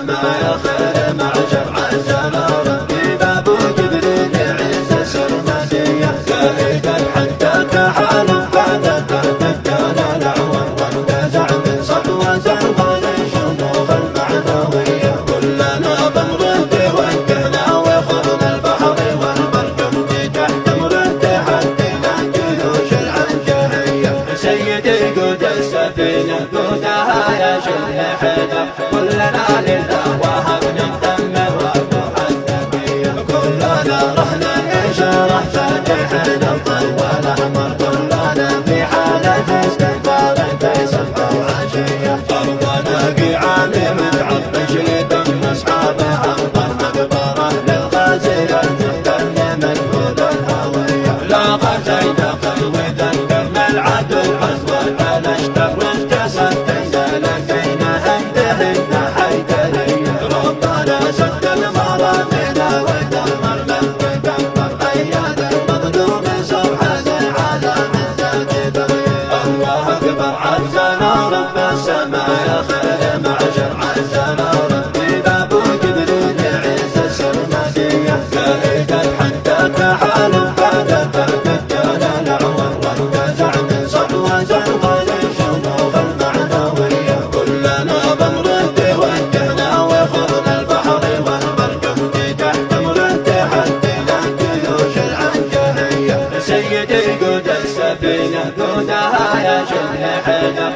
السماء خير معشر عالزرار في باب جبريل عز السرمدية زاهدا حتى تحالف بعد تهتدان الأعوار وانتزع من سطوة زرقاء الشموخ المعنوية كلنا بنرد وجهنا وخذنا البحر والبركم في تحت مرد حدنا جيوش العنجهية سيدي قود السفينة قودها يا شل حيدر كلنا لله وهبنا الدم والروح الذكية كلنا رحنا الإشارة فاتح الأبطال والأحمر كلنا في حالة استنفار تيسف وعشية أرضنا قيعان متعطش لدم أصحابها مقبرة للغازية تهتم مجهود الهوية لا غزينا خلوة ذكرنا العدو العزوة فنشتر واجتسد لكينا هندهن حيدرية ربنا سد المرامينا ودمر من تكبر أياد المظلوم سبحان على عزة بغيه الله أكبر عزنا رب السماء خير معشر عزنا ربي باب جبريل عز السرمدية زاهدا حتى تحالف بعد تهتدان الأعوار وانتزع من سطوة زرقاء الشموخ المعنوية كلنا بنرد وجهنا وخذنا البحر والبركم في تحت مرد حدنا جيوش العنجهية سيدي قود السفينة قودها يا شل حيدر